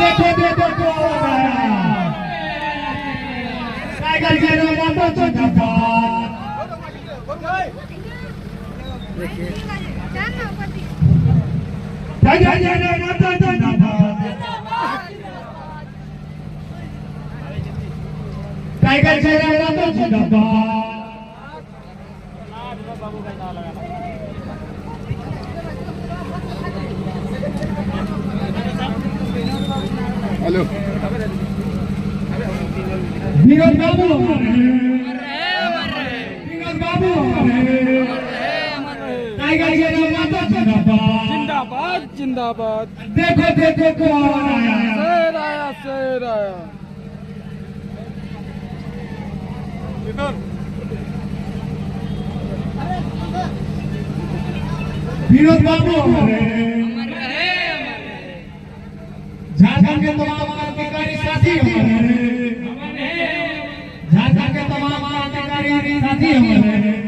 देखो देखो तो टाइगर जेरो माता जिंदाबाद देखिए टाइगर जेरो माता जिंदाबाद टाइगर जेरो माता जिंदाबाद हेलो विनोद बाबू विनोद बाबू टाइगर जेरो माता जिंदाबाद जिंदाबाद जिंदाबाद देखो देखो कौन आया शेर आया शेर आया विनोद बाबू झारखंड के तमाम क्रांतिकारी साथी हमारे झारखंड के तमाम क्रांतिकारी साथी हमारे